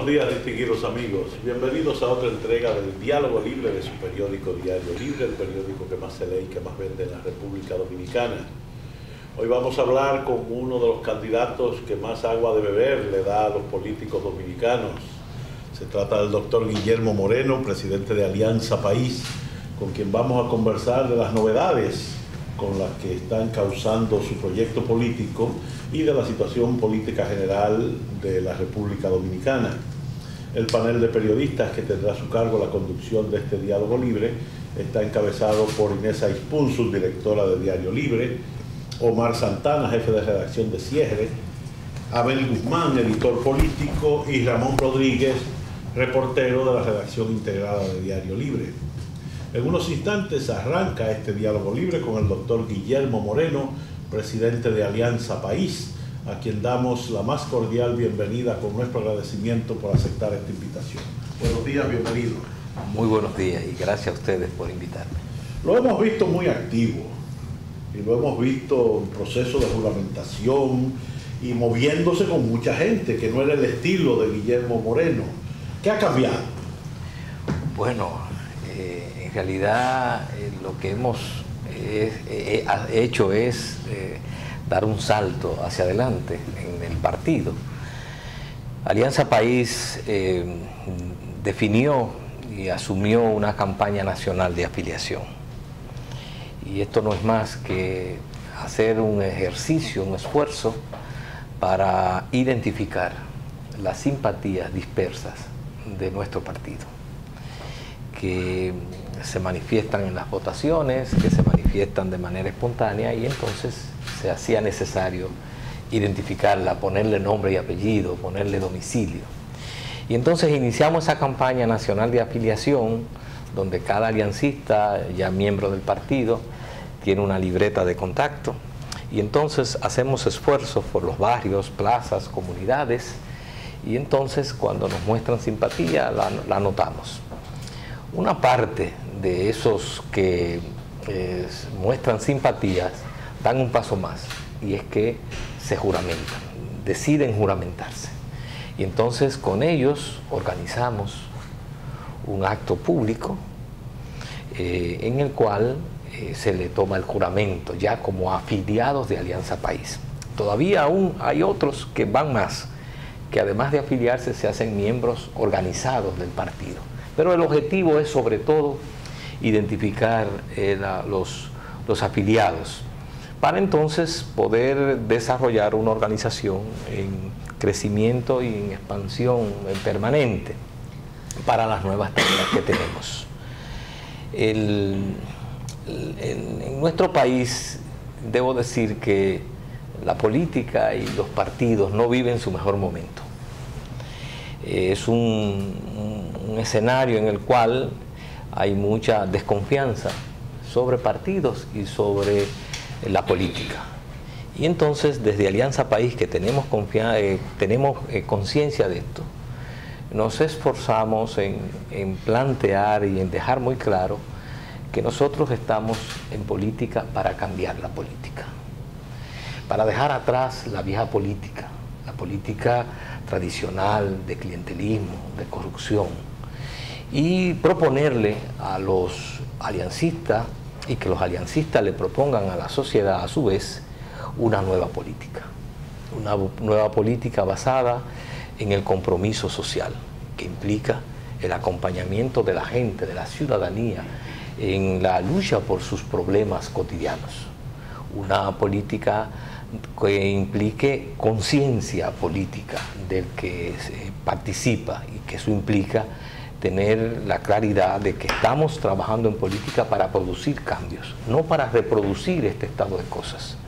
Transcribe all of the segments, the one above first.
buenos días, distinguidos amigos. Bienvenidos a otra entrega del Diálogo Libre de su periódico Diario Libre, el periódico que más se lee y que más vende en la República Dominicana. Hoy vamos a hablar con uno de los candidatos que más agua de beber le da a los políticos dominicanos. Se trata del doctor Guillermo Moreno, presidente de Alianza País, con quien vamos a conversar de las novedades con las que están causando su proyecto político y de la situación política general de la República Dominicana. El panel de periodistas que tendrá a su cargo la conducción de este diálogo libre está encabezado por Inés Aispun, subdirectora de Diario Libre, Omar Santana, jefe de redacción de Cierre, Abel Guzmán, editor político, y Ramón Rodríguez, reportero de la redacción integrada de Diario Libre. En unos instantes arranca este diálogo libre con el doctor Guillermo Moreno, presidente de Alianza País, a quien damos la más cordial bienvenida con nuestro agradecimiento por aceptar esta invitación. Buenos días, bienvenido. Muy buenos días y gracias a ustedes por invitarme. Lo hemos visto muy activo y lo hemos visto en proceso de juramentación y moviéndose con mucha gente, que no era el estilo de Guillermo Moreno. ¿Qué ha cambiado? Bueno, en realidad lo que hemos hecho es dar un salto hacia adelante en el partido. Alianza País definió y asumió una campaña nacional de afiliación. Y esto no es más que hacer un ejercicio, un esfuerzo para identificar las simpatías dispersas de nuestro partido, que se manifiestan en las votaciones, que se manifiestan de manera espontánea, y entonces se hacía necesario identificarla, ponerle nombre y apellido, ponerle domicilio. Y entonces iniciamos esa campaña nacional de afiliación, donde cada aliancista, ya miembro del partido, tiene una libreta de contacto, y entonces hacemos esfuerzos por los barrios, plazas, comunidades, y entonces cuando nos muestran simpatía la anotamos. Una parte de esos que muestran simpatías dan un paso más, y es que se juramentan, deciden juramentarse. Y entonces con ellos organizamos un acto público en el cual se le toma el juramento ya como afiliados de Alianza País. Todavía aún hay otros que van más, que además de afiliarse se hacen miembros organizados del partido. Pero el objetivo es sobre todo identificar los afiliados para entonces poder desarrollar una organización en crecimiento y en expansión permanente para las nuevas tareas que tenemos. En nuestro país debo decir que la política y los partidos no viven su mejor momento. Es un escenario en el cual hay mucha desconfianza sobre partidos y sobre la política. Y entonces desde Alianza País, que tenemos conciencia de esto, nos esforzamos en plantear y en dejar muy claro que nosotros estamos en política para cambiar la política, para dejar atrás la vieja política, la política tradicional de clientelismo, de corrupción, y proponerle a los aliancistas y que los aliancistas le propongan a la sociedad a su vez una nueva política basada en el compromiso social, que implica el acompañamiento de la gente, de la ciudadanía, en la lucha por sus problemas cotidianos. Una política que implique conciencia política del que participa, y que eso implica tener la claridad de que estamos trabajando en política para producir cambios, no para reproducir este estado de cosas.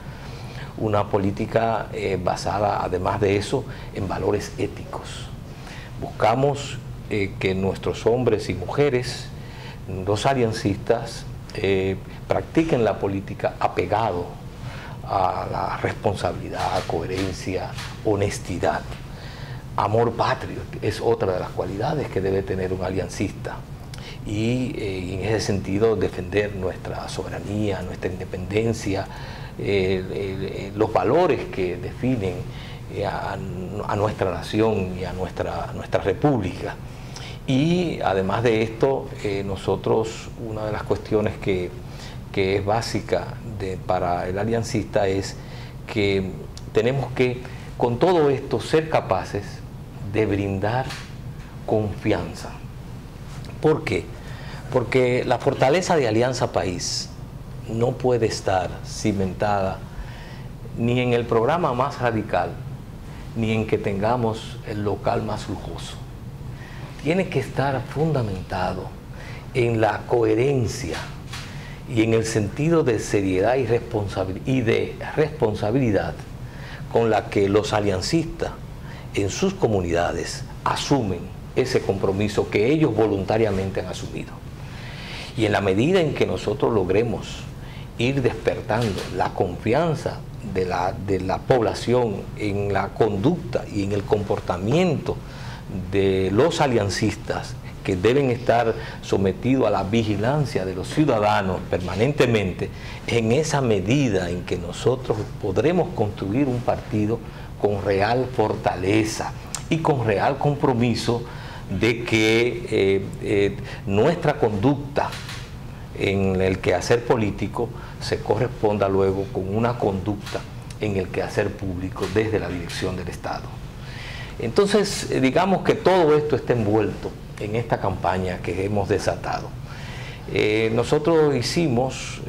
Una política basada, además de eso, en valores éticos. Buscamos que nuestros hombres y mujeres, los aliancistas, practiquen la política apegado a la responsabilidad, coherencia, honestidad. Amor patrio es otra de las cualidades que debe tener un aliancista, y en ese sentido defender nuestra soberanía, nuestra independencia, los valores que definen a nuestra nación y a nuestra república. Y además de esto, nosotros, una de las cuestiones que es básica para el aliancista es que tenemos que, con todo esto, ser capaces de brindar confianza. ¿Por qué? Porque la fortaleza de Alianza País no puede estar cimentada ni en el programa más radical, ni en que tengamos el local más lujoso. Tiene que estar fundamentado en la coherencia y en el sentido de seriedad y de responsabilidad con la que los aliancistas en sus comunidades asumen ese compromiso que ellos voluntariamente han asumido. Y en la medida en que nosotros logremos ir despertando la confianza de la población en la conducta y en el comportamiento de los aliancistas, que deben estar sometidos a la vigilancia de los ciudadanos permanentemente, en esa medida en que nosotros podremos construir un partido con real fortaleza y con real compromiso de que nuestra conducta en el quehacer político se corresponda luego con una conducta en el quehacer público desde la dirección del Estado. Entonces, digamos que todo esto está envuelto en esta campaña que hemos desatado. Nosotros hicimos,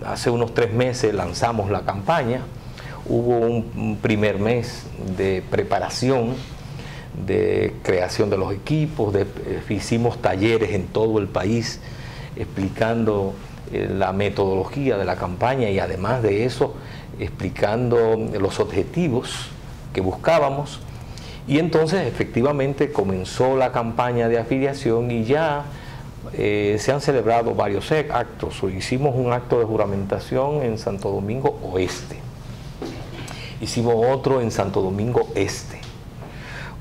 hace unos 3 meses lanzamos la campaña, hubo un primer mes de preparación, de creación de los equipos, hicimos talleres en todo el país explicando la metodología de la campaña y además de eso explicando los objetivos que buscábamos, y entonces efectivamente comenzó la campaña de afiliación y ya se han celebrado varios actos. Hicimos un acto de juramentación en Santo Domingo Oeste, hicimos otro en Santo Domingo Este,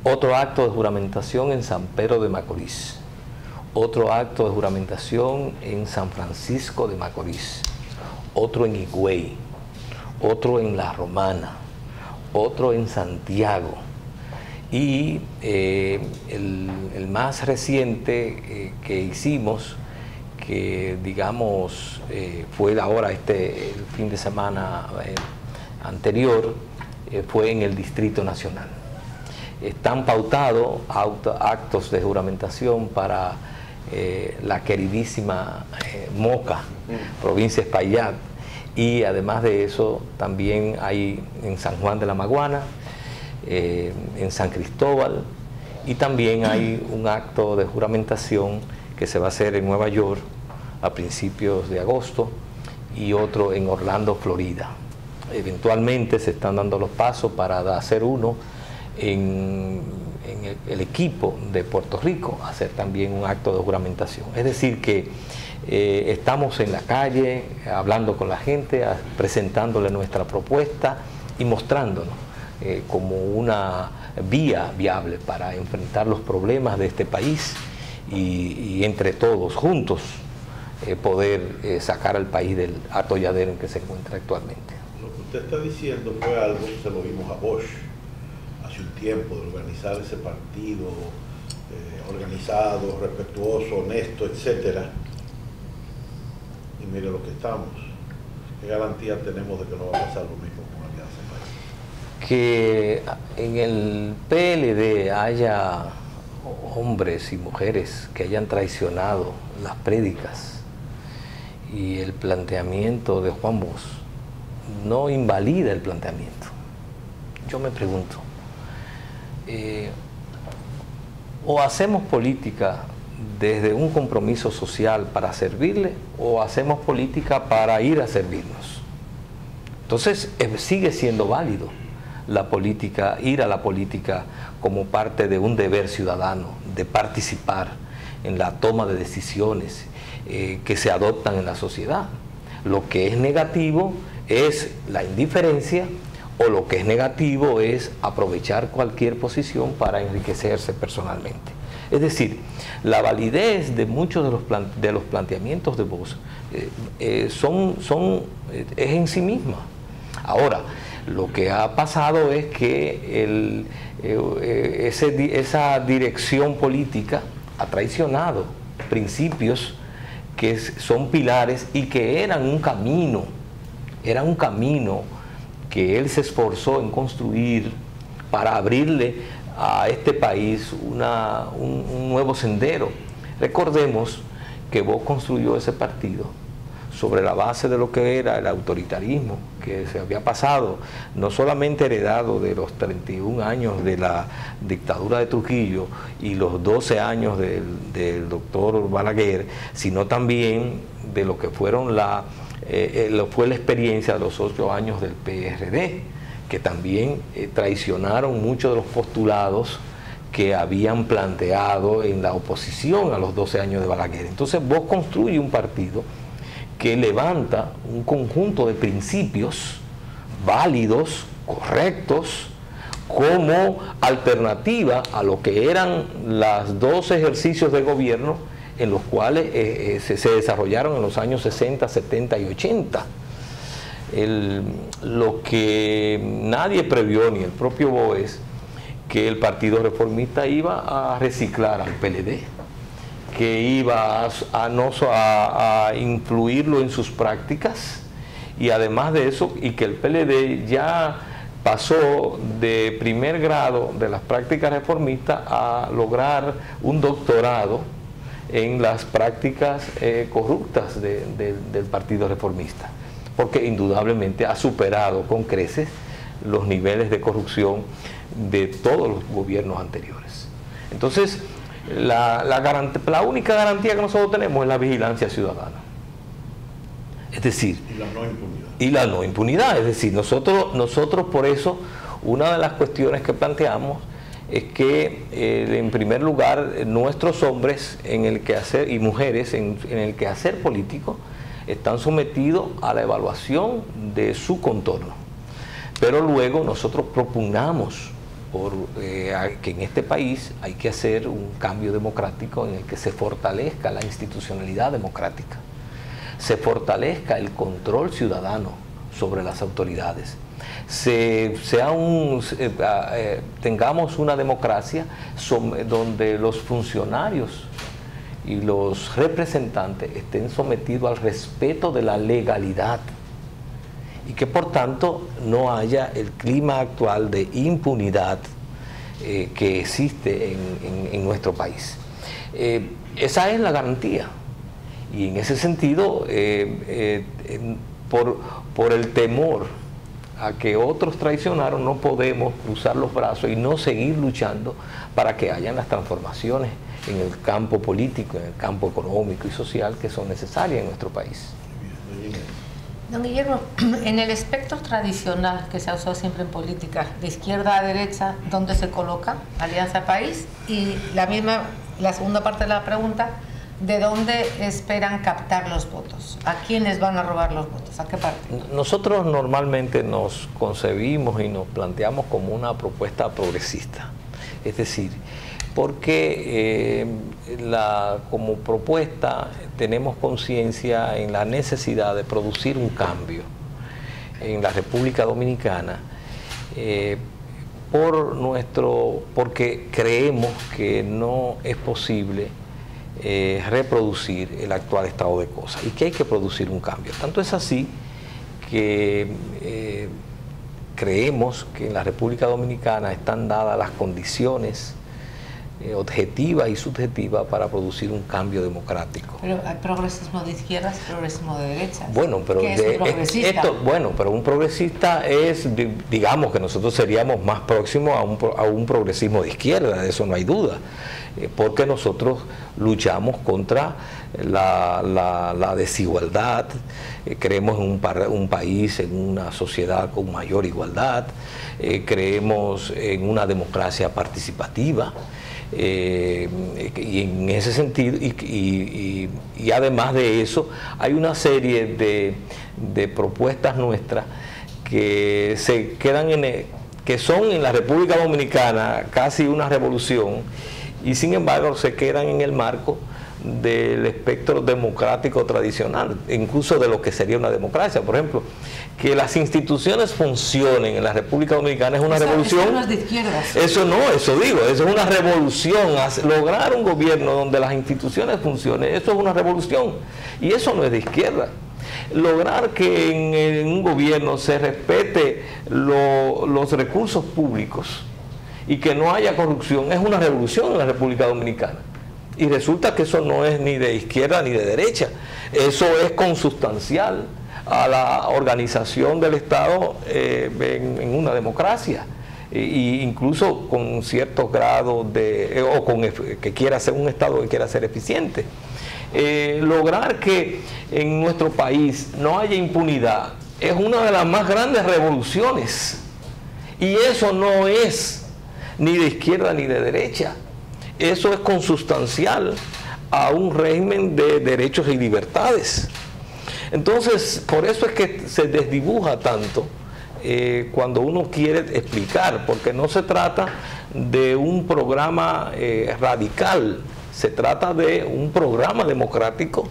otro acto de juramentación en San Pedro de Macorís, otro acto de juramentación en San Francisco de Macorís, otro en Higüey, otro en La Romana, otro en Santiago, y el más reciente que hicimos, que digamos fue ahora el fin de semana anterior, fue en el Distrito Nacional. Están pautados actos de juramentación para la queridísima Moca, provincia de Espaillat, y además de eso también hay en San Juan de la Maguana, en San Cristóbal, y también hay un acto de juramentación que se va a hacer en Nueva York a principios de agosto y otro en Orlando, Florida. Eventualmente se están dando los pasos para hacer uno en el equipo de Puerto Rico, hacer también un acto de juramentación. Es decir que estamos en la calle hablando con la gente, presentándole nuestra propuesta y mostrándonos como una vía viable para enfrentar los problemas de este país y entre todos juntos poder sacar al país del atolladero en que se encuentra actualmente. Lo que usted está diciendo fue algo que se lo vimos a Bosch hace un tiempo, de organizar ese partido organizado, respetuoso, honesto, etcétera. Y mire lo que estamos. ¿Qué garantía tenemos de que no va a pasar lo mismo con Alianza País? Que en el PLD haya hombres y mujeres que hayan traicionado las prédicas y el planteamiento de Juan Bosch no invalida el planteamiento. Yo me pregunto, o hacemos política desde un compromiso social para servirle, o hacemos política para ir a servirnos. Entonces sigue siendo válido la política, ir a la política como parte de un deber ciudadano, de participar en la toma de decisiones que se adoptan en la sociedad. Lo que es negativo es la indiferencia, o lo que es negativo es aprovechar cualquier posición para enriquecerse personalmente. Es decir, la validez de muchos de los planteamientos de Bosch es en sí misma. Ahora, Lo que ha pasado es que esa dirección política ha traicionado principios que son pilares y que eran un camino que él se esforzó en construir para abrirle a este país un nuevo sendero. Recordemos que Bosch construyó ese partido sobre la base de lo que era el autoritarismo que se había pasado, no solamente heredado de los 31 años de la dictadura de Trujillo y los 12 años del doctor Balaguer, sino también de lo que fueron fue la experiencia de los 8 años del PRD, que también traicionaron muchos de los postulados que habían planteado en la oposición a los 12 años de Balaguer. Entonces Bosch construye un partido que levanta un conjunto de principios válidos, correctos, como alternativa a lo que eran los 2 ejercicios de gobierno en los cuales se desarrollaron en los años 60, 70 y 80. Lo que nadie previó, ni el propio Bosch, es que el Partido Reformista iba a reciclar al PLD, que iba a influirlo en sus prácticas, y además de eso, y que el PLD ya pasó de primer grado de las prácticas reformistas a lograr un doctorado en las prácticas corruptas del Partido Reformista, porque indudablemente ha superado con creces los niveles de corrupción de todos los gobiernos anteriores. Entonces, la única garantía que nosotros tenemos es la vigilancia ciudadana. Es decir, y la no impunidad. Es decir, nosotros por eso, una de las cuestiones que planteamos es que en primer lugar nuestros hombres en el quehacer y mujeres en el quehacer político están sometidos a la evaluación de su contorno, pero luego nosotros propugnamos que en este país hay que hacer un cambio democrático en el que se fortalezca la institucionalidad democrática, se fortalezca el control ciudadano sobre las autoridades, tengamos una democracia donde los funcionarios y los representantes estén sometidos al respeto de la legalidad y que por tanto no haya el clima actual de impunidad que existe en nuestro país. Esa es la garantía, y en ese sentido por el temor a que otros traicionaron no podemos cruzar los brazos y no seguir luchando para que hayan las transformaciones en el campo político, en el campo económico y social que son necesarias en nuestro país. Don Guillermo, en el espectro tradicional que se ha usado siempre en política, de izquierda a derecha, ¿dónde se coloca Alianza País? Y la segunda parte de la pregunta, ¿de dónde esperan captar los votos? ¿A quiénes van a robar los votos? ¿A qué partido? Nosotros normalmente nos concebimos y nos planteamos como una propuesta progresista. Es decir, porque como propuesta tenemos conciencia en la necesidad de producir un cambio en la República Dominicana porque creemos que no es posible reproducir el actual estado de cosas y que hay que producir un cambio. Tanto es así que creemos que en la República Dominicana están dadas las condiciones objetiva y subjetiva para producir un cambio democrático. Pero hay progresismo de izquierdas, progresismo de derechas. Bueno, pero pero un progresista es, digamos que nosotros seríamos más próximos a un progresismo de izquierda, de eso no hay duda, porque nosotros luchamos contra la desigualdad, creemos en un país, en una sociedad con mayor igualdad, creemos en una democracia participativa. Y en ese sentido y además de eso hay una serie de propuestas nuestras que se quedan que son en la República Dominicana casi una revolución y sin embargo se quedan en el marco del espectro democrático tradicional, incluso de lo que sería una democracia. Por ejemplo, que las instituciones funcionen en la República Dominicana es una revolución. Eso no es de izquierdas. Eso no, eso digo, eso es una revolución. Lograr un gobierno donde las instituciones funcionen, eso es una revolución. Y eso no es de izquierda. Lograr que en un gobierno se respete los recursos públicos y que no haya corrupción es una revolución en la República Dominicana. Y resulta que eso no es ni de izquierda ni de derecha. Eso es consustancial a la organización del Estado en una democracia. Incluso con ciertos grados que quiera ser un Estado que quiera ser eficiente. Lograr que en nuestro país no haya impunidad es una de las más grandes revoluciones. Y eso no es ni de izquierda ni de derecha. Eso es consustancial a un régimen de derechos y libertades. Entonces, por eso es que se desdibuja tanto cuando uno quiere explicar, porque no se trata de un programa radical, se trata de un programa democrático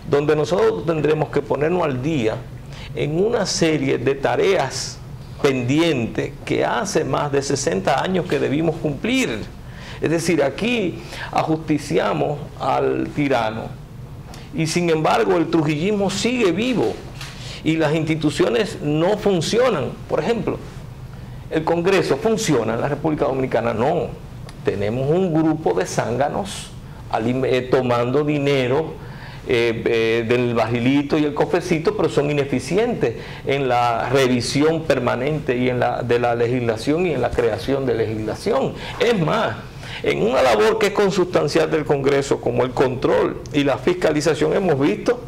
donde nosotros tendremos que ponernos al día en una serie de tareas pendientes que hace más de 60 años que debimos cumplir. Es decir, aquí ajusticiamos al tirano y sin embargo el trujillismo sigue vivo y las instituciones no funcionan. Por ejemplo, el Congreso funciona en la República Dominicana. No, tenemos un grupo de zánganos tomando dinero del barrilito y el cofrecito, pero son ineficientes en la revisión permanente y de la legislación y en la creación de legislación. Es más, en una labor que es consustancial del Congreso, como el control y la fiscalización, hemos visto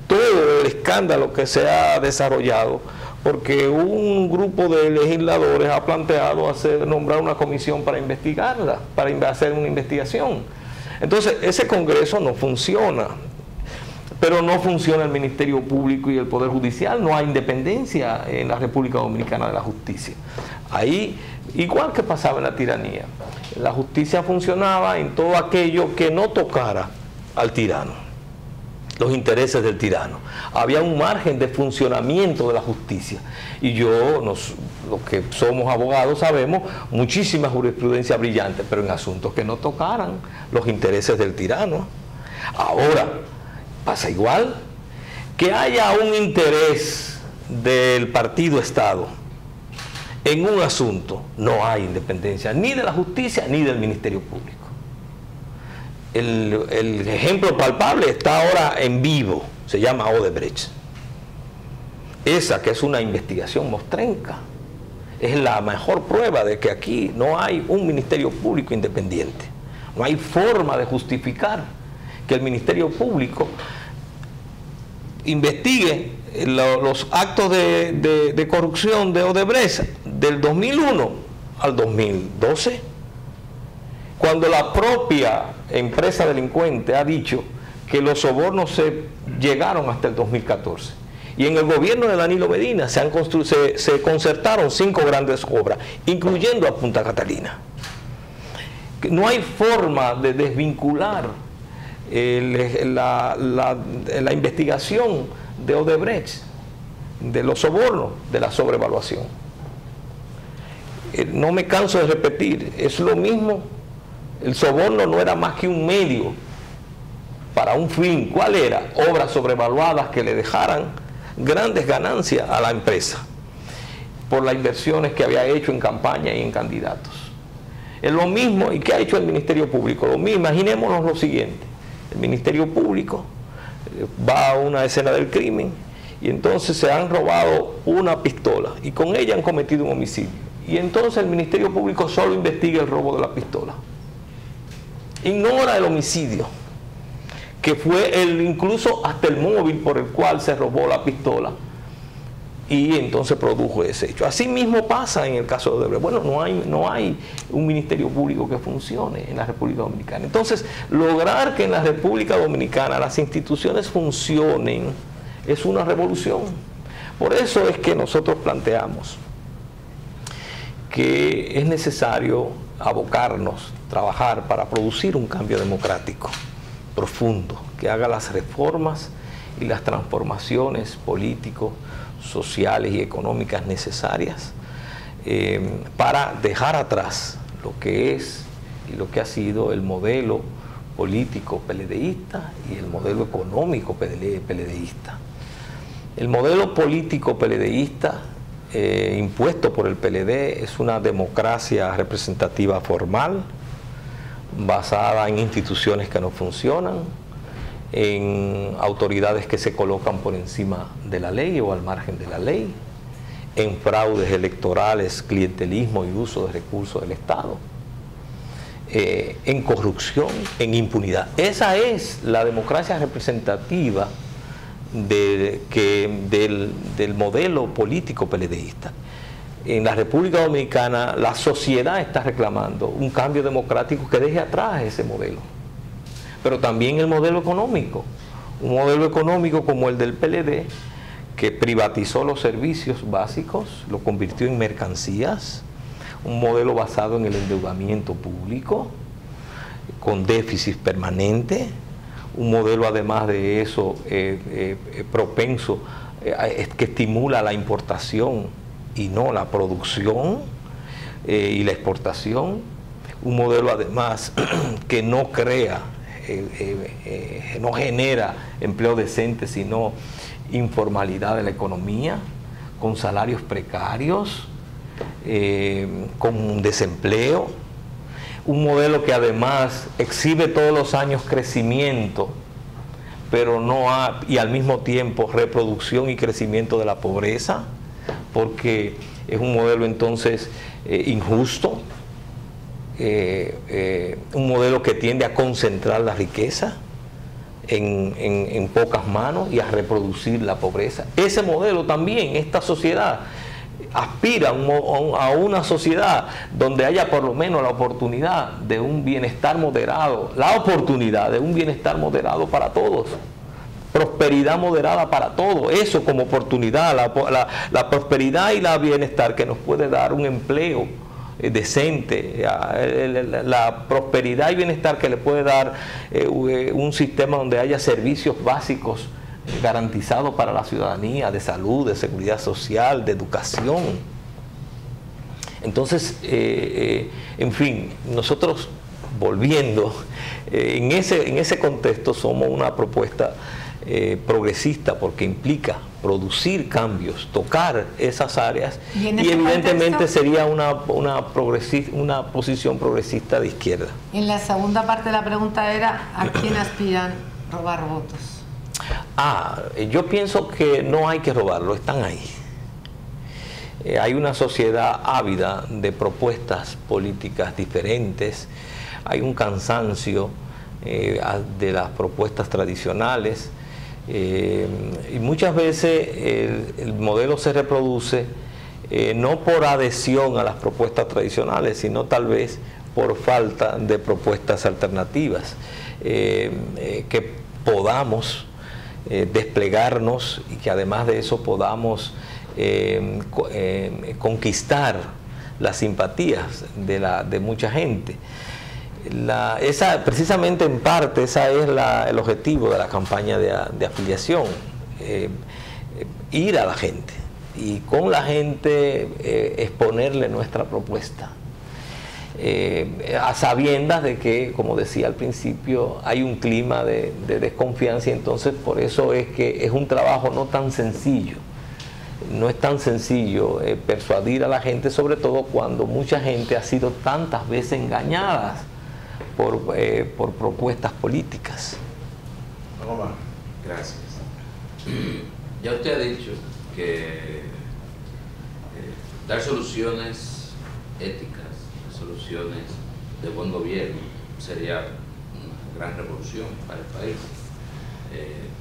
todo el escándalo que se ha desarrollado, porque un grupo de legisladores ha planteado nombrar una comisión para investigarla, para hacer una investigación. Entonces, ese Congreso no funciona, pero no funciona el Ministerio Público y el Poder Judicial, no hay independencia en la República Dominicana de la justicia. Ahí, igual que pasaba en la tiranía, la justicia funcionaba en todo aquello que no tocara al tirano, los intereses del tirano. Había un margen de funcionamiento de la justicia. Y los que somos abogados sabemos muchísima jurisprudencia brillante, pero en asuntos que no tocaran los intereses del tirano. Ahora, pasa igual, que haya un interés del partido Estado en un asunto, no hay independencia ni de la justicia ni del Ministerio Público. El ejemplo palpable está ahora en vivo, se llama Odebrecht. Esa que es una investigación mostrenca, es la mejor prueba de que aquí no hay un Ministerio Público independiente. No hay forma de justificar que el Ministerio Público investigue los actos de corrupción de Odebrecht del 2001 al 2012, cuando la propia empresa delincuente ha dicho que los sobornos se llegaron hasta el 2014. Y en el gobierno de Danilo Medina se concertaron 5 grandes obras, incluyendo a Punta Catalina. No hay forma de desvincular la investigación de Odebrecht, de los sobornos, de la sobrevaluación. No me canso de repetir, es lo mismo. El soborno no era más que un medio para un fin. ¿Cuál era? Obras sobrevaluadas que le dejaran grandes ganancias a la empresa por las inversiones que había hecho en campaña y en candidatos. Es lo mismo. ¿Y qué ha hecho el Ministerio Público? Lo mismo. Imaginémonos lo siguiente: el Ministerio Público va a una escena del crimen y entonces se han robado una pistola y con ella han cometido un homicidio, y entonces el Ministerio Público solo investiga el robo de la pistola, ignora el homicidio, que fue incluso hasta el móvil por el cual se robó la pistola, y entonces produjo ese hecho. Así mismo pasa en el caso de Odebrecht. Bueno, no hay un Ministerio Público que funcione en la República Dominicana. Entonces, lograr que en la República Dominicana las instituciones funcionen es una revolución. Por eso es que nosotros planteamos que es necesario abocarnos, trabajar para producir un cambio democrático profundo, que haga las reformas y las transformaciones políticos, sociales y económicas necesarias para dejar atrás lo que es y lo que ha sido el modelo político PLDista y el modelo económico PLDista. El modelo político PLDista impuesto por el PLD es una democracia representativa formal, basada en instituciones que no funcionan, en autoridades que se colocan por encima de la ley o al margen de la ley, en fraudes electorales, clientelismo y uso de recursos del Estado, en corrupción, en impunidad. Esa es la democracia representativa del modelo político PLDista. En la República Dominicana la sociedad está reclamando un cambio democrático que deje atrás ese modelo, pero también el modelo económico, un modelo económico como el del PLD, que privatizó los servicios básicos, lo convirtió en mercancías, un modelo basado en el endeudamiento público, con déficit permanente, un modelo además de eso propenso, que estimula la importación y no la producción y la exportación, un modelo además que no crea, no genera empleo decente, sino informalidad de la economía, con salarios precarios, con desempleo, un modelo que además exhibe todos los años crecimiento, pero no ha, y al mismo tiempo reproducción y crecimiento de la pobreza, porque es un modelo entonces injusto, un modelo que tiende a concentrar la riqueza en pocas manos y a reproducir la pobreza. Ese modelo también, esta sociedad aspira a una sociedad donde haya por lo menos la oportunidad de un bienestar moderado, para todos, prosperidad moderada para todos, eso como oportunidad, la prosperidad y el bienestar que nos puede dar un empleo decente, la prosperidad y bienestar que le puede dar un sistema donde haya servicios básicos garantizados para la ciudadanía, de salud, de seguridad social, de educación. Entonces, en fin, nosotros volviendo, en ese contexto somos una propuesta progresista, porque implica producir cambios, tocar esas áreas, y evidentemente sería una posición progresista de izquierda. En la segunda parte de la pregunta era ¿a quién aspiran robar votos? Yo pienso que no hay que robarlo, están ahí. Hay una sociedad ávida de propuestas políticas diferentes, hay un cansancio de las propuestas tradicionales, y muchas veces el modelo se reproduce no por adhesión a las propuestas tradicionales, sino tal vez por falta de propuestas alternativas, que podamos desplegarnos y que además de eso podamos conquistar las simpatías de mucha gente. Precisamente en parte esa es el objetivo de la campaña de afiliación, ir a la gente y con la gente exponerle nuestra propuesta, a sabiendas de que, como decía al principio, hay un clima de desconfianza, y entonces por eso es que es un trabajo no tan sencillo. No es tan sencillo persuadir a la gente, sobre todo cuando mucha gente ha sido tantas veces engañada por propuestas políticas. Gracias. Ya usted ha dicho que dar soluciones éticas, soluciones de buen gobierno, sería una gran revolución para el país,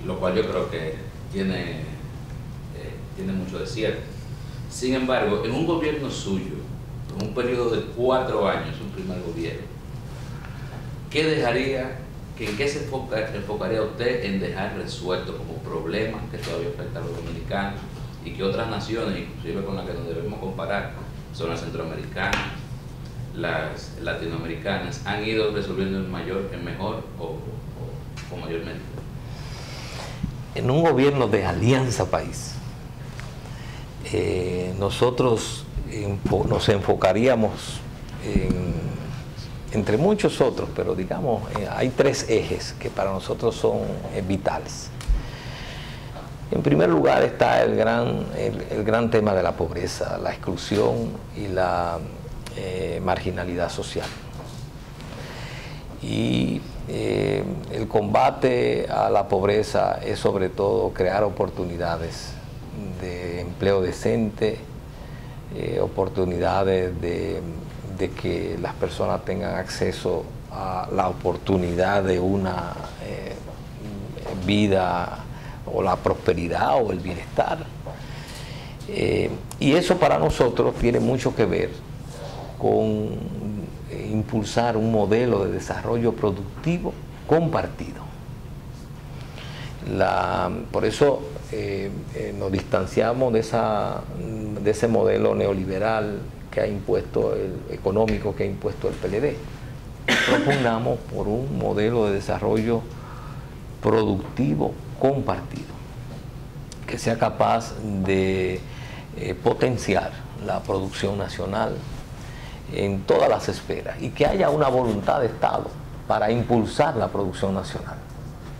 lo cual yo creo que tiene mucho de cierto. Sin embargo, en un gobierno suyo, en un periodo de 4 años, un primer gobierno, ¿en qué se enfocaría usted en dejar resueltos como problemas que todavía afectan a los dominicanos y que otras naciones, inclusive con las que nos debemos comparar, son las centroamericanas, las latinoamericanas han ido resolviendo en mejor o mayormente? En un gobierno de alianza país, nosotros nos enfocaríamos entre muchos otros, pero digamos, hay 3 ejes que para nosotros son vitales. En primer lugar está el gran tema de la pobreza, la exclusión y la marginalidad social. Y el combate a la pobreza es sobre todo crear oportunidades de empleo decente, oportunidades de que las personas tengan acceso a la oportunidad de una vida o la prosperidad o el bienestar. Y eso para nosotros tiene mucho que ver con impulsar un modelo de desarrollo productivo compartido. Por eso nos distanciamos de ese modelo neoliberal que ha impuesto económico que ha impuesto el PLD. Propugnamos por un modelo de desarrollo productivo compartido, que sea capaz de potenciar la producción nacional en todas las esferas y que haya una voluntad de Estado para impulsar la producción nacional,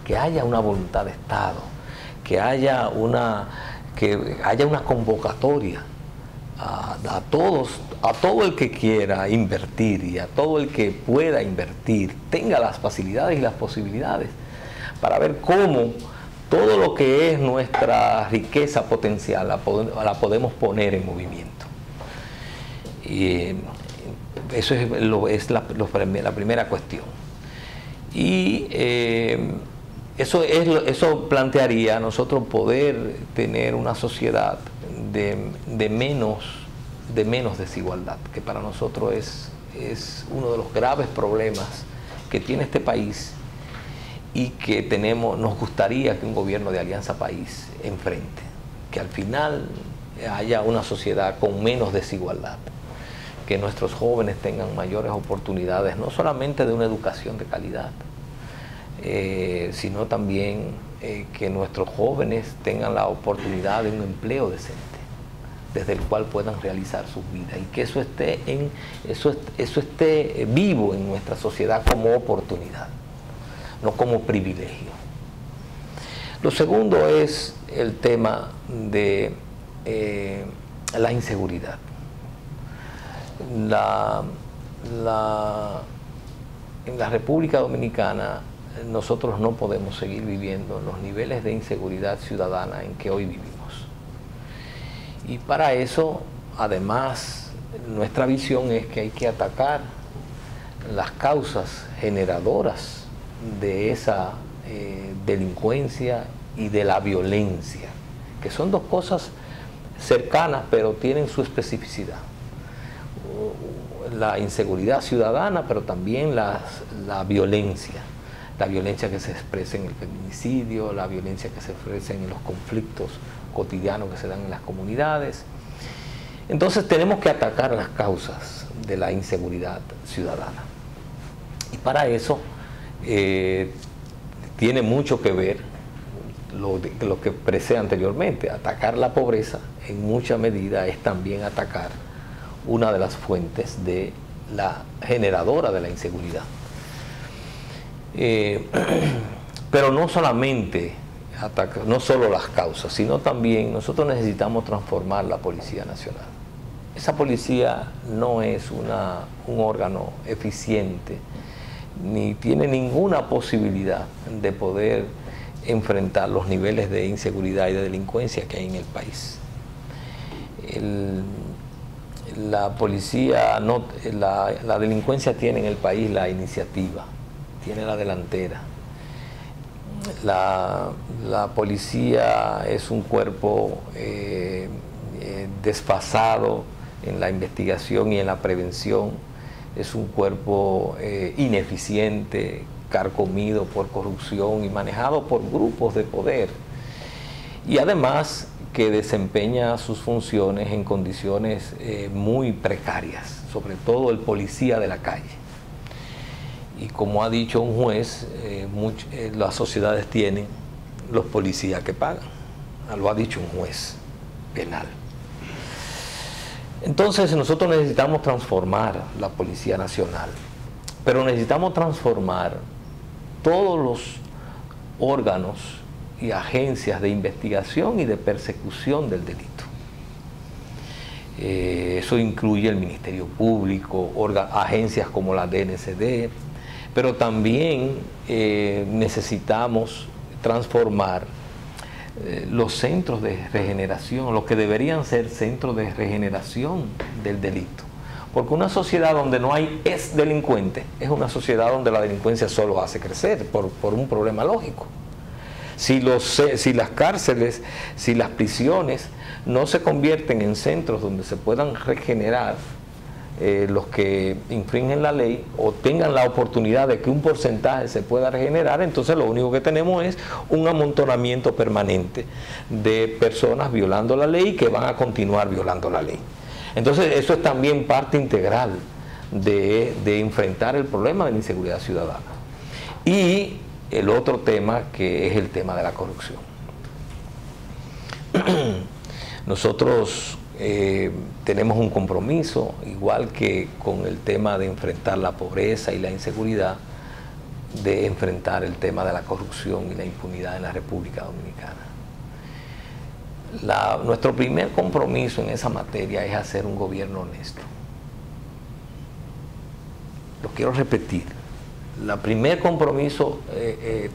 que haya una voluntad de Estado, que haya una convocatoria a todo el que quiera invertir y a todo el que pueda invertir, tenga las facilidades y las posibilidades para ver cómo todo lo que es nuestra riqueza potencial la podemos poner en movimiento. Y eso es la primera cuestión. Y eso plantearía a nosotros poder tener una sociedad de menos desigualdad, que para nosotros es uno de los graves problemas que tiene este país y que nos gustaría que un gobierno de alianza país enfrente, que al final haya una sociedad con menos desigualdad, que nuestros jóvenes tengan mayores oportunidades, no solamente de una educación de calidad, sino también que nuestros jóvenes tengan la oportunidad de un empleo decente, desde el cual puedan realizar sus vidas, y que eso esté vivo en nuestra sociedad como oportunidad, no como privilegio. Lo segundo es el tema de la inseguridad. En la República Dominicana nosotros no podemos seguir viviendo los niveles de inseguridad ciudadana en que hoy vivimos. Y para eso, además, nuestra visión es que hay que atacar las causas generadoras de esa delincuencia y de la violencia, que son dos cosas cercanas pero tienen su especificidad. La inseguridad ciudadana, pero también la violencia que se expresa en el feminicidio, la violencia que se expresa en los conflictos cotidianos que se dan en las comunidades. Entonces tenemos que atacar las causas de la inseguridad ciudadana, y para eso tiene mucho que ver lo que expresé anteriormente. Atacar la pobreza en mucha medida es también atacar una de las fuentes de la generadora de la inseguridad. Pero no solamente no solo las causas, sino también nosotros necesitamos transformar la Policía Nacional. Esa policía no es un órgano eficiente, ni tiene ninguna posibilidad de poder enfrentar los niveles de inseguridad y de delincuencia que hay en el país. La policía, la delincuencia tiene en el país la iniciativa, tiene la delantera. La policía es un cuerpo desfasado en la investigación y en la prevención, es un cuerpo ineficiente, carcomido por corrupción y manejado por grupos de poder. Y además que desempeña sus funciones en condiciones muy precarias, sobre todo el policía de la calle. Y como ha dicho un juez, las sociedades tienen los policías que pagan. Lo ha dicho un juez penal. Entonces nosotros necesitamos transformar la Policía Nacional, pero necesitamos transformar todos los órganos y agencias de investigación y de persecución del delito. Eso incluye el Ministerio Público, agencias como la DNCD, pero también necesitamos transformar los centros de regeneración, lo que deberían ser centros de regeneración del delito. Porque una sociedad donde no hay delincuente es una sociedad donde la delincuencia solo hace crecer por un problema lógico. Si las cárceles, si las prisiones no se convierten en centros donde se puedan regenerar los que infringen la ley o tengan la oportunidad de que un porcentaje se pueda regenerar, entonces lo único que tenemos es un amontonamiento permanente de personas violando la ley que van a continuar violando la ley. Entonces eso es también parte integral de enfrentar el problema de la inseguridad ciudadana. Y el otro tema, que es el tema de la corrupción. Nosotros tenemos un compromiso, igual que con el tema de enfrentar la pobreza y la inseguridad, de enfrentar el tema de la corrupción y la impunidad en la República Dominicana. Nuestro primer compromiso en esa materia es hacer un gobierno honesto. Lo quiero repetir. El primer compromiso,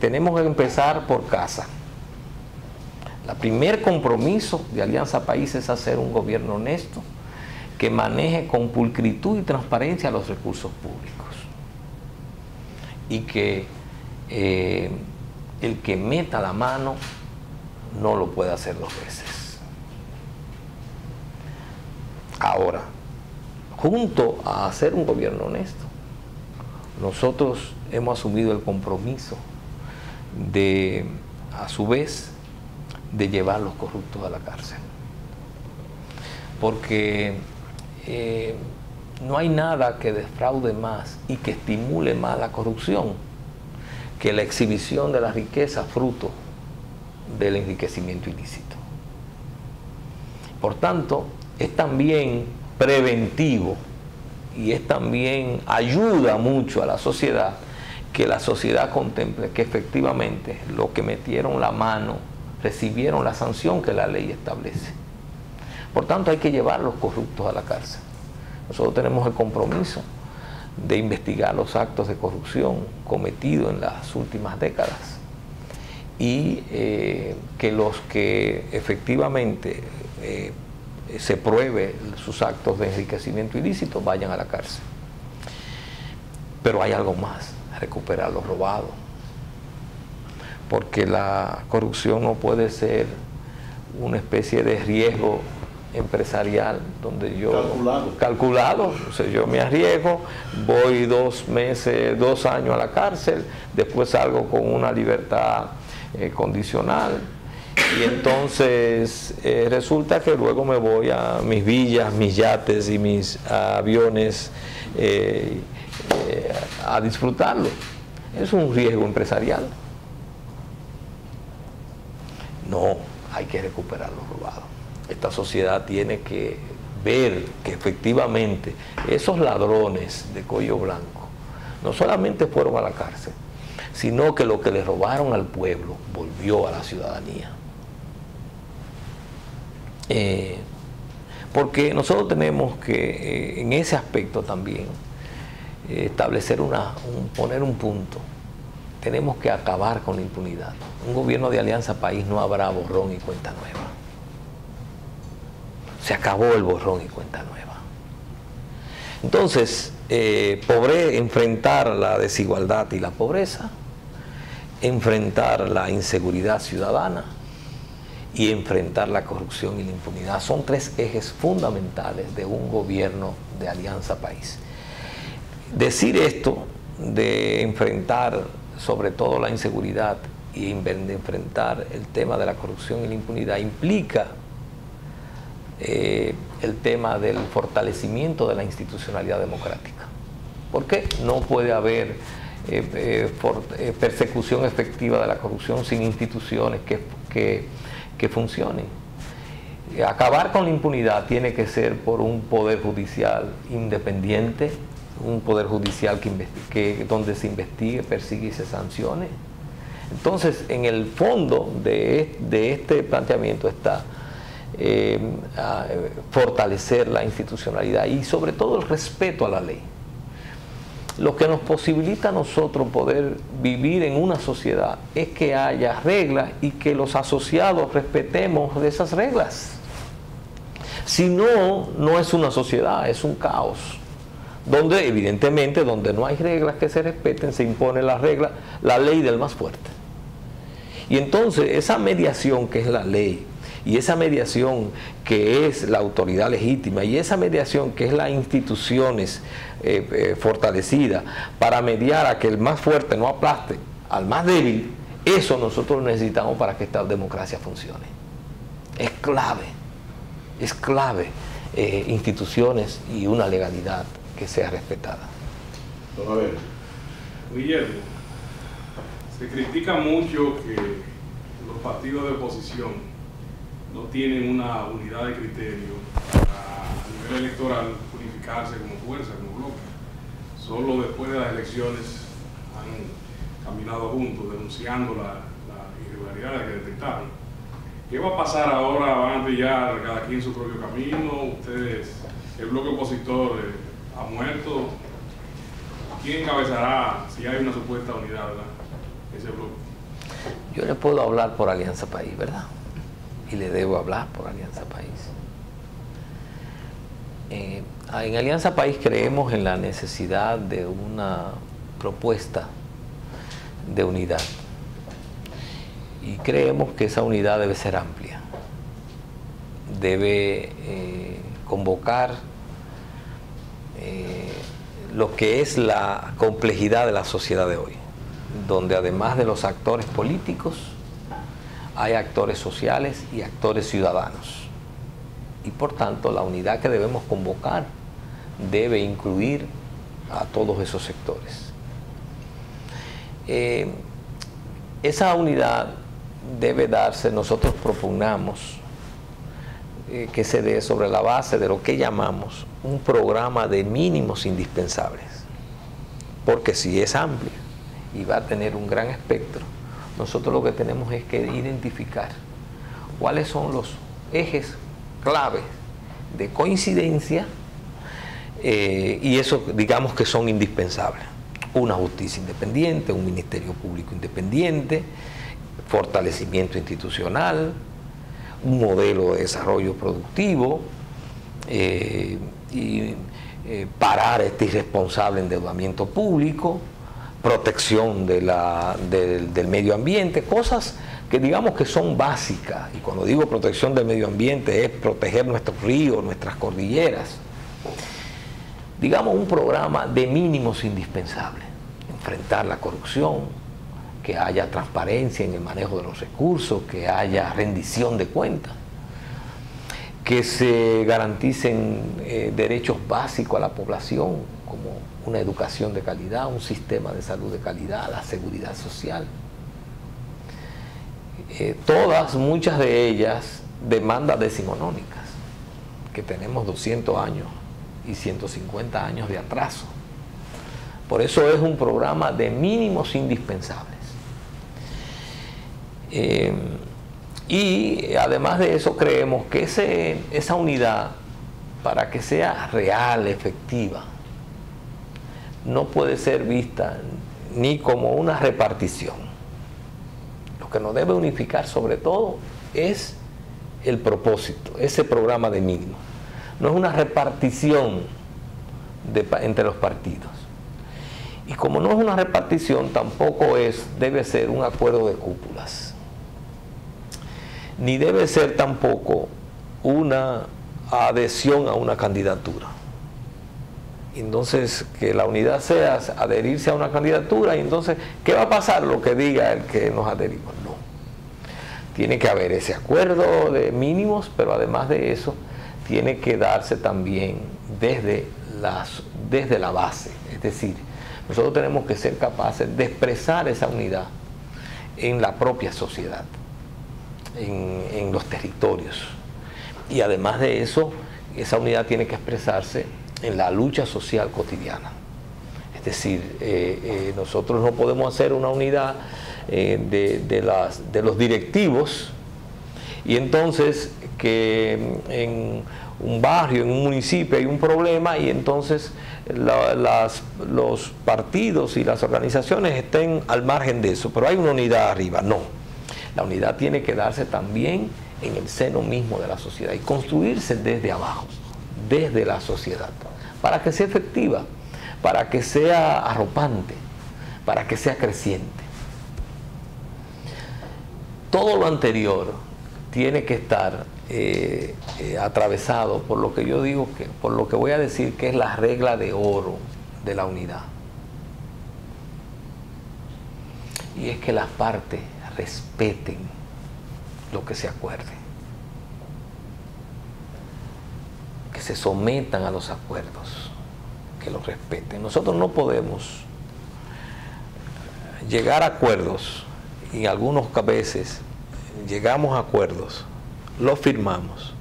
tenemos que empezar por casa. El primer compromiso de Alianza País es hacer un gobierno honesto que maneje con pulcritud y transparencia los recursos públicos. Y que el que meta la mano no lo puede hacer 2 veces. Ahora, junto a hacer un gobierno honesto, nosotros hemos asumido el compromiso de, a su vez, de llevar los corruptos a la cárcel. Porque no hay nada que defraude más y que estimule más la corrupción que la exhibición de la riqueza fruto del enriquecimiento ilícito. Por tanto, es también preventivo y es también ayuda mucho a la sociedad que la sociedad contemple que efectivamente los que metieron la mano recibieron la sanción que la ley establece. Por tanto, hay que llevar a los corruptos a la cárcel. Nosotros tenemos el compromiso de investigar los actos de corrupción cometidos en las últimas décadas y que los que efectivamente se pruebe sus actos de enriquecimiento ilícito vayan a la cárcel. Pero hay algo más, recuperar lo robado. Porque la corrupción no puede ser una especie de riesgo empresarial donde yo calculado, o sea, yo me arriesgo, voy 2 meses, 2 años a la cárcel, después salgo con una libertad condicional y entonces resulta que luego me voy a mis villas, mis yates y mis aviones a disfrutarlo. Es un riesgo empresarial. No, hay que recuperar lo robado. Esta sociedad tiene que ver que efectivamente esos ladrones de cuello blanco no solamente fueron a la cárcel, sino que lo que le robaron al pueblo volvió a la ciudadanía. Porque nosotros tenemos que, en ese aspecto también, establecer poner un punto. Tenemos que acabar con la impunidad. Un gobierno de Alianza País no habrá borrón y cuenta nueva. Se acabó el borrón y cuenta nueva. Entonces, enfrentar la desigualdad y la pobreza, enfrentar la inseguridad ciudadana y enfrentar la corrupción y la impunidad son 3 ejes fundamentales de un gobierno de Alianza País. Decir esto de enfrentar sobre todo la inseguridad y de enfrentar el tema de la corrupción y la impunidad implica el tema del fortalecimiento de la institucionalidad democrática. ¿Por qué? No puede haber persecución efectiva de la corrupción sin instituciones que funcionen. Acabar con la impunidad tiene que ser por un poder judicial independiente, un poder judicial donde se investigue, persigue y se sancione. Entonces, en el fondo de este planteamiento está fortalecer la institucionalidad y sobre todo el respeto a la ley. Lo que nos posibilita a nosotros poder vivir en una sociedad es que haya reglas y que los asociados respetemos de esas reglas. Si no, no es una sociedad, es un caos. Donde evidentemente, donde no hay reglas que se respeten, se impone la ley del más fuerte. Y entonces esa mediación que es la ley, y esa mediación que es la autoridad legítima, y esa mediación que es las instituciones fortalecida para mediar a que el más fuerte no aplaste al más débil, eso nosotros necesitamos para que esta democracia funcione. Es clave instituciones y una legalidad que sea respetada. A ver. Guillermo, se critica mucho que los partidos de oposición no tienen una unidad de criterio para, a nivel electoral, unificarse como fuerza, como bloque. Solo después de las elecciones han caminado juntos, denunciando las irregularidades que detectaron. ¿Qué va a pasar ahora? ¿Van a brillar cada quien su propio camino? ¿Ustedes, el bloque opositor ha muerto? ¿Quién encabezará, si hay una supuesta unidad, ¿verdad?, ese bloque? Yo le puedo hablar por Alianza País, ¿verdad? Y le debo hablar por Alianza País. En Alianza País creemos en la necesidad de una propuesta de unidad. Y creemos que esa unidad debe ser amplia. Debe convocar lo que es la complejidad de la sociedad de hoy, donde además de los actores políticos, hay actores sociales y actores ciudadanos. Y por tanto, la unidad que debemos convocar debe incluir a todos esos sectores. Esa unidad debe darse, nosotros propugnamos que se dé sobre la base de lo que llamamos un programa de mínimos indispensables. Porque si es amplia y va a tener un gran espectro, nosotros lo que tenemos es que identificar cuáles son los ejes claves de coincidencia y eso digamos que son indispensables. Una justicia independiente, un ministerio público independiente, fortalecimiento institucional, un modelo de desarrollo productivo y parar este irresponsable endeudamiento público, protección del medio ambiente, cosas que digamos que son básicas. Y cuando digo protección del medio ambiente es proteger nuestros ríos, nuestras cordilleras. Digamos un programa de mínimos indispensables. Enfrentar la corrupción, que haya transparencia en el manejo de los recursos, que haya rendición de cuentas, que se garanticen derechos básicos a la población, como una educación de calidad, un sistema de salud de calidad, la seguridad social. Muchas de ellas demandas decimonónicas, que tenemos 200 años y 150 años de atraso. Por eso es un programa de mínimos indispensables. Y además de eso creemos que esa unidad, para que sea real, efectiva, no puede ser vista ni como una repartición. Lo que nos debe unificar sobre todo es el propósito, ese programa de mínimos. No es una repartición entre los partidos. Y como no es una repartición, tampoco debe ser un acuerdo de cúpulas. Ni debe ser tampoco una adhesión a una candidatura. Entonces, que la unidad sea adherirse a una candidatura y entonces, ¿qué va a pasar? Lo que diga el que nos adherimos. No. Tiene que haber ese acuerdo de mínimos, pero además de eso, tiene que darse también desde la base. Es decir, nosotros tenemos que ser capaces de expresar esa unidad en la propia sociedad, en los territorios. Y además de eso, esa unidad tiene que expresarse en la lucha social cotidiana. Es decir, nosotros no podemos hacer una unidad de los directivos y entonces que en un barrio, en un municipio hay un problema y entonces los partidos y las organizaciones estén al margen de eso, pero hay una unidad arriba. No, la unidad tiene que darse también en el seno mismo de la sociedad y construirse desde abajo, desde la sociedad, para que sea efectiva, para que sea arropante, para que sea creciente. Todo lo anterior tiene que estar atravesado por lo que yo digo, por lo que voy a decir que es la regla de oro de la unidad. Y es que las partes respeten lo que se acuerde, que se sometan a los acuerdos, que los respeten. Nosotros no podemos llegar a acuerdos y algunas veces llegamos a acuerdos, lo firmamos,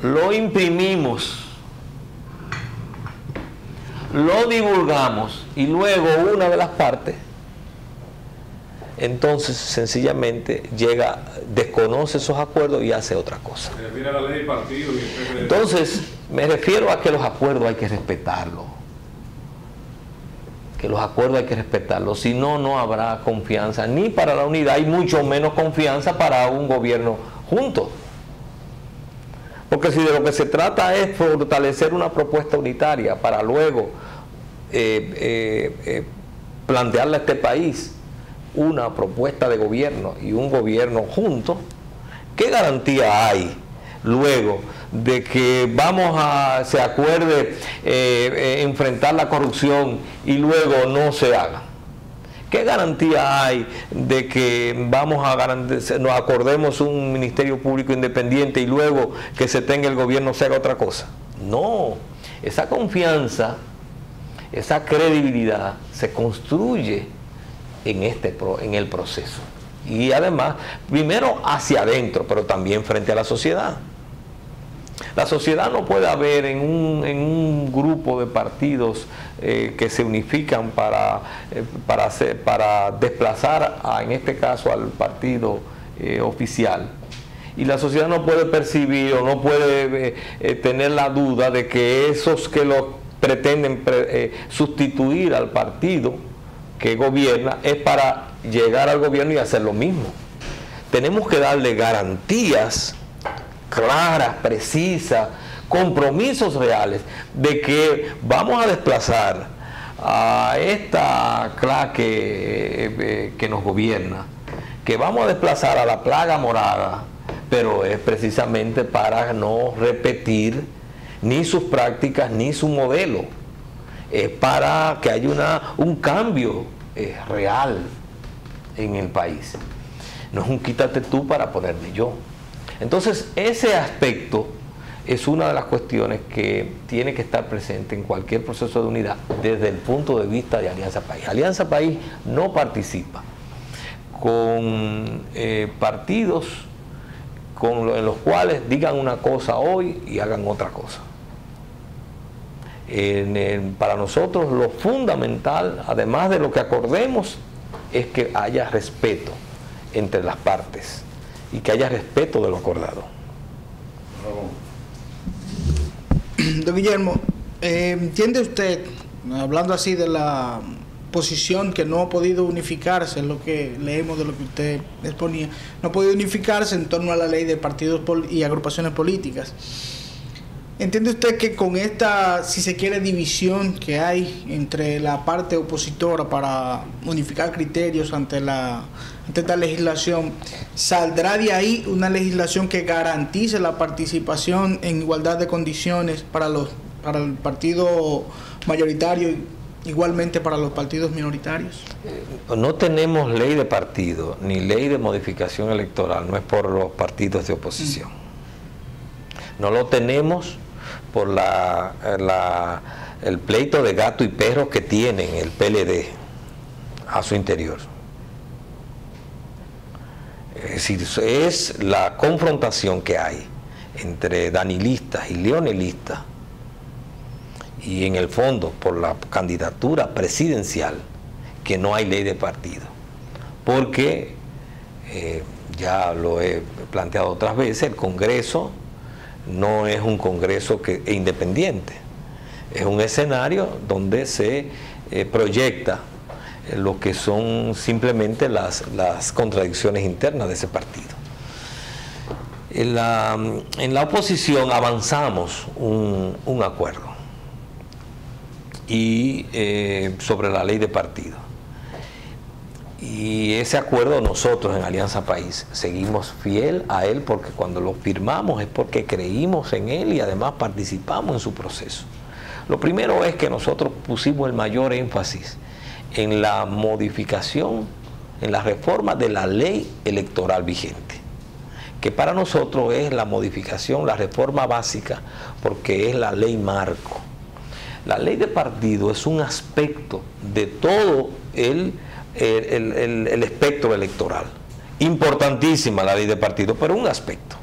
lo imprimimos, lo divulgamos y luego una de las partes entonces sencillamente desconoce esos acuerdos y hace otra cosa. Mira la ley de partido y entonces me refiero a que los acuerdos hay que respetarlos. Que los acuerdos hay que respetarlos, si no, no habrá confianza ni para la unidad y mucho menos confianza para un gobierno junto. Porque si de lo que se trata es fortalecer una propuesta unitaria para luego plantearle a este país una propuesta de gobierno y un gobierno junto, ¿qué garantía hay luego de que se acuerde enfrentar la corrupción y luego no se haga? ¿Qué garantía hay de que nos acordemos un ministerio público independiente y luego que se tenga el gobierno se haga otra cosa? No, esa confianza, esa credibilidad se construye en el proceso. Y además, primero hacia adentro, pero también frente a la sociedad. La sociedad no puede haber en un grupo de partidos que se unifican para desplazar, en este caso, al partido oficial. Y la sociedad no puede percibir o no puede tener la duda de que esos que lo pretenden sustituir al partido que gobierna es para llegar al gobierno y hacer lo mismo. Tenemos que darle garantías claras, precisas, compromisos reales de que vamos a desplazar a esta claque que nos gobierna, que vamos a desplazar a la plaga morada, pero es precisamente para no repetir ni sus prácticas ni su modelo. Es para que haya un cambio real en el país. No es un quítate tú para ponerme yo. Entonces, ese aspecto es una de las cuestiones que tiene que estar presente en cualquier proceso de unidad desde el punto de vista de Alianza País. Alianza País no participa con partidos en los cuales digan una cosa hoy y hagan otra cosa. Para nosotros lo fundamental, además de lo que acordemos, es que haya respeto entre las partes y que haya respeto de lo acordado. Don Guillermo, ¿entiende usted, hablando así de la posición que no ha podido unificarse, es lo que leemos de lo que usted exponía, no ha podido unificarse en torno a la ley de partidos y agrupaciones políticas? ¿Entiende usted que con esta, si se quiere, división que hay entre la parte opositora para unificar criterios ante esta legislación, saldrá de ahí una legislación que garantice la participación en igualdad de condiciones para el partido mayoritario y igualmente para los partidos minoritarios? No tenemos ley de partido ni ley de modificación electoral, no es por los partidos de oposición. No lo tenemos por el pleito de gato y perro que tienen el PLD a su interior. Es decir, es la confrontación que hay entre danilistas y leonelistas, y en el fondo por la candidatura presidencial, que no hay ley de partido, porque ya lo he planteado otras veces, el Congreso no es un Congreso independiente, es un escenario donde se proyecta lo que son simplemente las contradicciones internas de ese partido. En la oposición avanzamos un acuerdo y sobre la ley de partido. Y ese acuerdo nosotros en Alianza País seguimos fiel a él, porque cuando lo firmamos es porque creímos en él y además participamos en su proceso. Lo primero es que nosotros pusimos el mayor énfasis en la modificación, en la reforma de la ley electoral vigente, que para nosotros es la modificación, la reforma básica, porque es la ley marco. La ley de partido es un aspecto de todo el espectro electoral. Importantísima la ley de partido, pero un aspecto.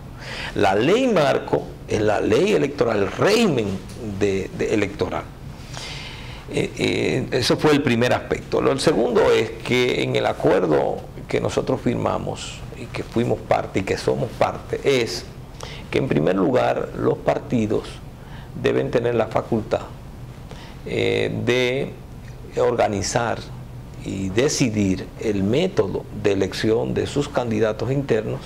La ley marco es la ley electoral, el régimen electoral. Ese fue el primer aspecto. El segundo es que en el acuerdo que nosotros firmamos y que fuimos parte y que somos parte, es que en primer lugar los partidos deben tener la facultad de organizar y decidir el método de elección de sus candidatos internos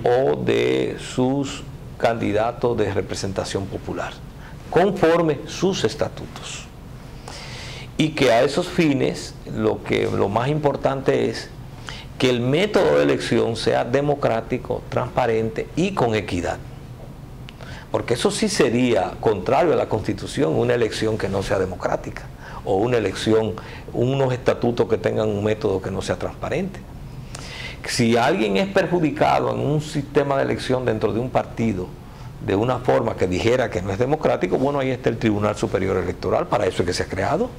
o de sus candidatos de representación popular, conforme sus estatutos. Y que a esos fines lo más importante es que el método de elección sea democrático, transparente y con equidad. Porque eso sí sería contrario a la Constitución, una elección que no sea democrática, o una elección, unos estatutos que tengan un método que no sea transparente. Si alguien es perjudicado en un sistema de elección dentro de un partido de una forma que dijera que no es democrático, bueno, ahí está el Tribunal Superior Electoral, para eso es que se ha creado,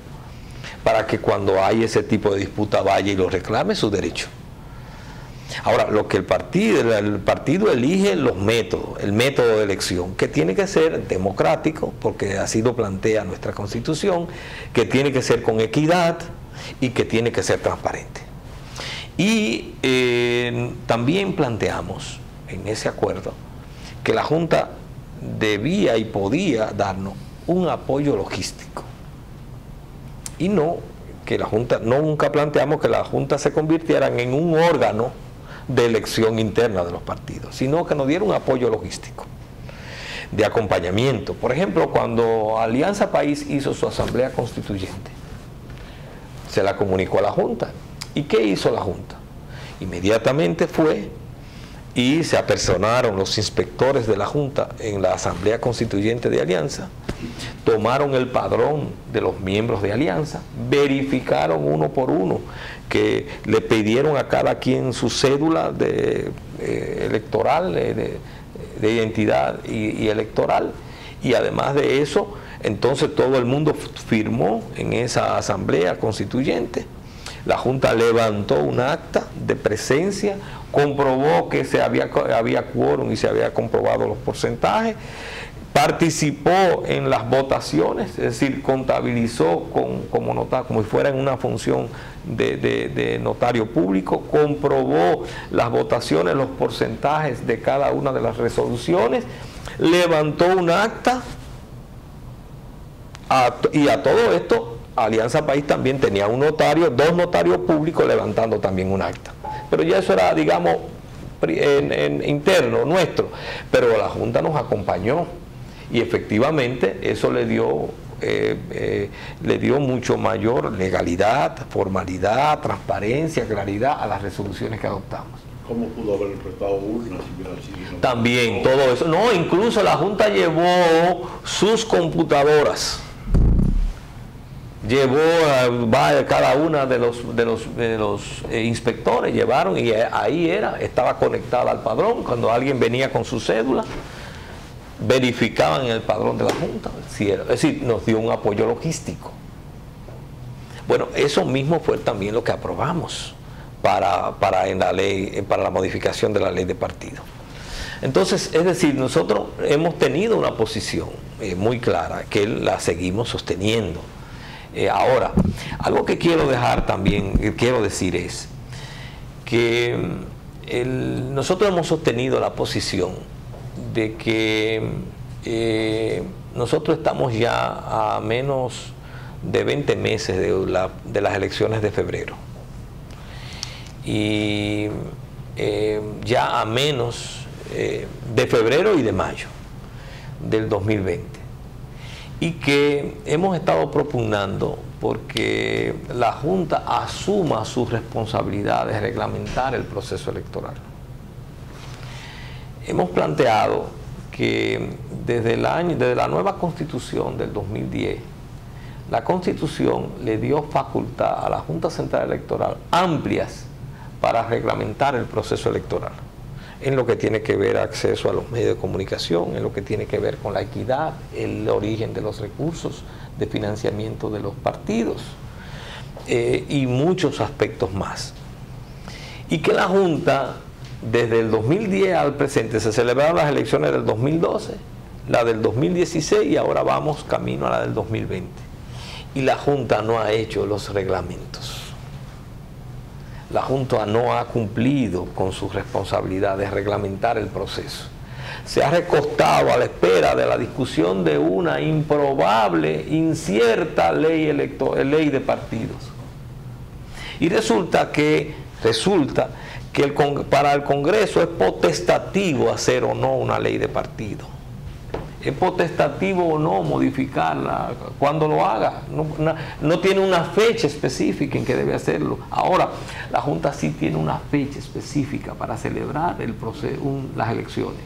para que cuando hay ese tipo de disputa vaya y lo reclame su derecho. Ahora, lo que el partido elige los métodos, el método de elección, que tiene que ser democrático, porque así lo plantea nuestra Constitución, que tiene que ser con equidad y que tiene que ser transparente. Y también planteamos en ese acuerdo que la Junta debía y podía darnos un apoyo logístico. Y no que la Junta, nunca planteamos que la Junta se convirtiera en un órgano de elección interna de los partidos, sino que nos diera un apoyo logístico de acompañamiento. Por ejemplo, cuando Alianza País hizo su asamblea constituyente, se la comunicó a la Junta. ¿Y qué hizo la Junta? Inmediatamente fue y se apersonaron los inspectores de la Junta en la asamblea constituyente de Alianza, tomaron el padrón de los miembros de Alianza, verificaron uno por uno, que le pidieron a cada quien su cédula electoral, de identidad y electoral, y además de eso, entonces todo el mundo firmó en esa asamblea constituyente. La Junta levantó un acta de presencia, comprobó que había quórum y se había comprobado los porcentajes, participó en las votaciones, es decir, contabilizó como si fuera en una función de notario público, comprobó las votaciones, los porcentajes de cada una de las resoluciones, levantó un acta, y a todo esto Alianza País también tenía un notario, dos notarios públicos levantando también un acta. Pero ya eso era, digamos, interno, nuestro. Pero la Junta nos acompañó y efectivamente eso le dio mucho mayor legalidad, formalidad, transparencia, claridad a las resoluciones que adoptamos. ¿Cómo pudo haber prestado urnas si hubiera sido? También, todo eso. No, incluso la Junta llevó sus computadoras. Llevó a cada una de los inspectores, llevaron, y ahí estaba conectada al padrón. Cuando alguien venía con su cédula, verificaban en el padrón de la Junta si era, es decir, nos dio un apoyo logístico. Bueno, eso mismo fue también lo que aprobamos en la ley, para la modificación de la ley de partido. Entonces, es decir, nosotros hemos tenido una posición muy clara que la seguimos sosteniendo. Ahora, algo que quiero dejar también, quiero decir es que nosotros hemos sostenido la posición de que nosotros estamos ya a menos de 20 meses de las elecciones de febrero y ya a menos de febrero y de mayo del 2020, y que hemos estado propugnando porque la Junta asuma su responsabilidad de reglamentar el proceso electoral. Hemos planteado que desde la nueva Constitución del 2010, la Constitución le dio facultad a la Junta Central Electoral amplias para reglamentar el proceso electoral, en lo que tiene que ver acceso a los medios de comunicación, en lo que tiene que ver con la equidad, el origen de los recursos de financiamiento de los partidos y muchos aspectos más. Y que la Junta, desde el 2010 al presente, se celebraron las elecciones del 2012, la del 2016 y ahora vamos camino a la del 2020. Y la Junta no ha hecho los reglamentos. La Junta no ha cumplido con su responsabilidad de reglamentar el proceso. Se ha recostado a la espera de la discusión de una improbable, incierta ley de partidos. Y resulta que para el Congreso es potestativo hacer o no una ley de partido. Es potestativo o no modificarla cuando lo haga. No tiene una fecha específica en que debe hacerlo. Ahora, la Junta sí tiene una fecha específica para celebrar las elecciones.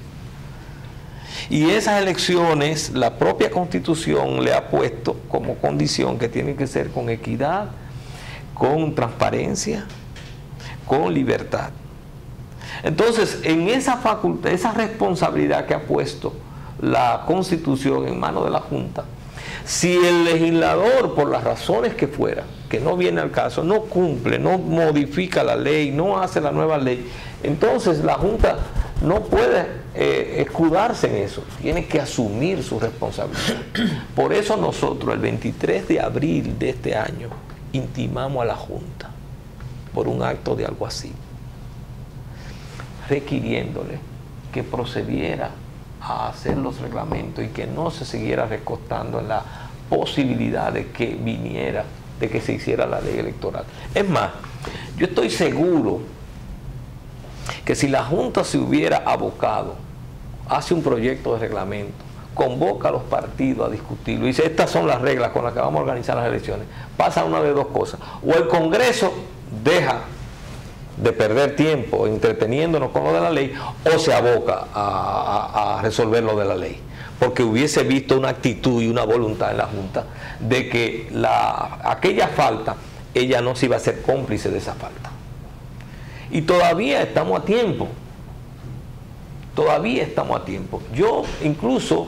Y esas elecciones, la propia Constitución le ha puesto como condición que tienen que ser con equidad, con transparencia, con libertad. Entonces, en esa facultad, esa responsabilidad que ha puesto la Constitución en manos de la Junta, si el legislador, por las razones que fuera, que no viene al caso, no cumple, no modifica la ley, no hace la nueva ley, entonces la Junta no puede escudarse en eso, tiene que asumir su responsabilidad. Por eso nosotros el 23 de abril de este año intimamos a la Junta por un acto de algo así, requiriéndole que procediera a hacer los reglamentos y que no se siguiera recostando en la posibilidad de que se hiciera la ley electoral. Es más, yo estoy seguro que si la Junta se hubiera abocado, hace un proyecto de reglamento, convoca a los partidos a discutirlo y dice, estas son las reglas con las que vamos a organizar las elecciones, pasa una de dos cosas: o el Congreso deja de perder tiempo entreteniéndonos con lo de la ley, o se aboca a resolver lo de la ley, porque hubiese visto una actitud y una voluntad en la Junta de que aquella falta, ella no se iba a ser cómplice de esa falta. Y todavía estamos a tiempo, Yo incluso,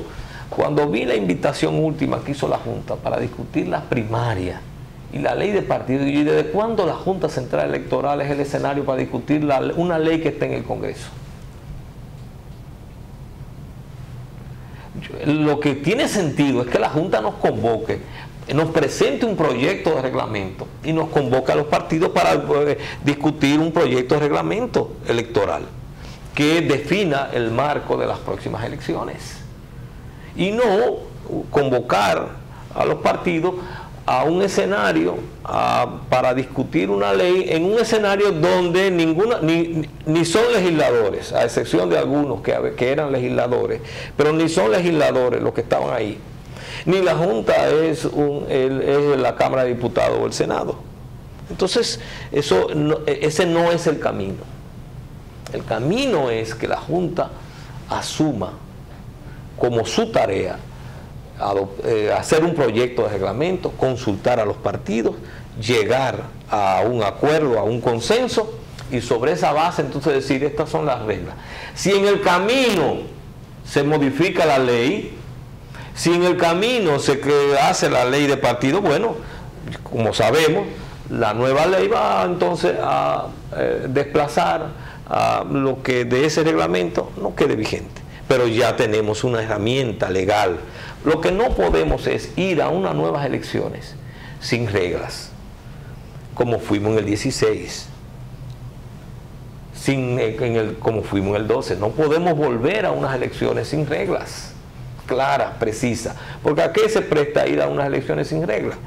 cuando vi la invitación última que hizo la Junta para discutir las primarias y la ley de partidos, y desde cuándo la Junta Central Electoral es el escenario para discutir una ley que está en el Congreso. Lo que tiene sentido es que la Junta nos convoque, nos presente un proyecto de reglamento y nos convoque a los partidos para discutir un proyecto de reglamento electoral que defina el marco de las próximas elecciones, y no convocar a los partidos a un escenario para discutir una ley en un escenario donde ni son legisladores, a excepción de algunos que eran legisladores, pero ni son legisladores los que estaban ahí, ni la Junta es la Cámara de Diputados o el Senado. Entonces ese no es el camino. El camino es que la Junta asuma como su tarea hacer un proyecto de reglamento, consultar a los partidos, llegar a un acuerdo, a un consenso, y sobre esa base entonces decir, estas son las reglas. Si en el camino se modifica la ley. Si en el camino se hace la ley de partido, bueno, como sabemos, la nueva ley va entonces a desplazar a lo que de ese reglamento no quede vigente. Pero ya tenemos una herramienta legal. Lo que no podemos es ir a unas nuevas elecciones sin reglas, como fuimos en el 16, como fuimos en el 12. No podemos volver a unas elecciones sin reglas claras, precisas, porque ¿a qué se presta ir a unas elecciones sin reglas?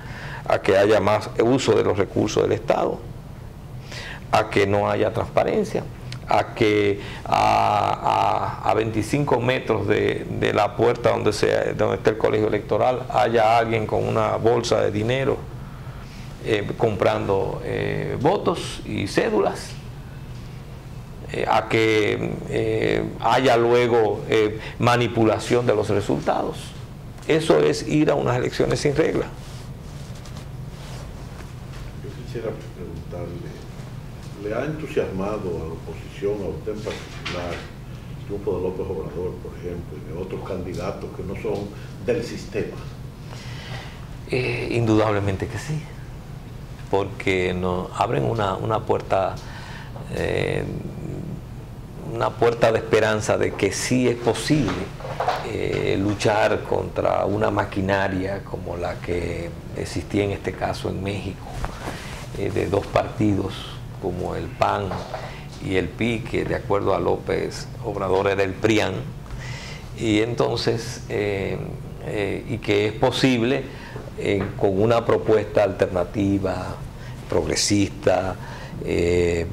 A que haya más uso de los recursos del Estado, a que no haya transparencia, a que a 25 metros de la puerta donde está el colegio electoral haya alguien con una bolsa de dinero comprando votos y cédulas, a que haya luego manipulación de los resultados. Eso es ir a unas elecciones sin reglas. Yo quisiera preguntarle, ¿le ha entusiasmado a la oposición, a usted en particular, el triunfo de López Obrador, por ejemplo, y de otros candidatos que no son del sistema? Indudablemente que sí, porque nos abren una puerta de esperanza de que sí es posible luchar contra una maquinaria como la que existía en este caso en México, de dos partidos como el PAN y el PI, que de acuerdo a López Obrador era el PRIAN, y entonces y que es posible con una propuesta alternativa, progresista, que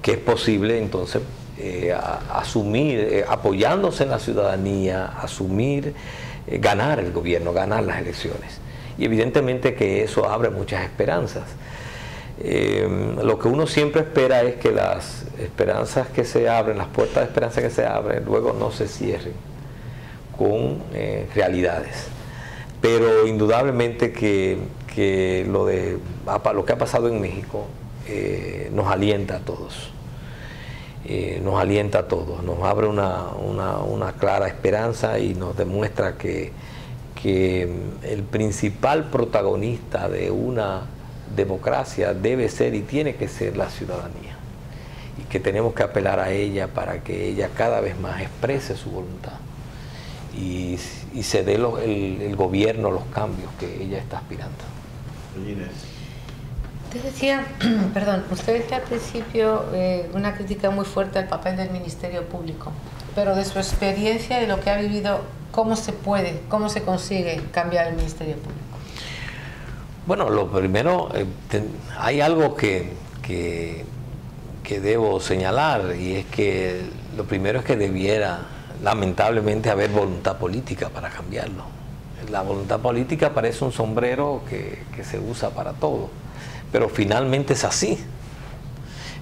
es posible entonces asumir, apoyándose en la ciudadanía, asumir, ganar el gobierno, ganar las elecciones. Y evidentemente que eso abre muchas esperanzas. Lo que uno siempre espera es que las esperanzas que se abren, las puertas de esperanza que se abren, luego no se cierren con realidades. Pero indudablemente que lo que ha pasado en México nos alienta a todos. Nos alienta a todos, nos abre una clara esperanza y nos demuestra que el principal protagonista de una democracia debe ser y tiene que ser la ciudadanía, y que tenemos que apelar a ella para que ella cada vez más exprese su voluntad y se dé el gobierno, los cambios que ella está aspirando. Inés. Usted decía, perdón, usted decía al principio una crítica muy fuerte al papel del Ministerio Público, pero de su experiencia, de lo que ha vivido, ¿cómo se puede, cómo se consigue cambiar el Ministerio Público? Bueno, lo primero, hay algo que debo señalar, y es que lo primero es que debiera, lamentablemente, haber voluntad política para cambiarlo. La voluntad política parece un sombrero que se usa para todo, pero finalmente es así.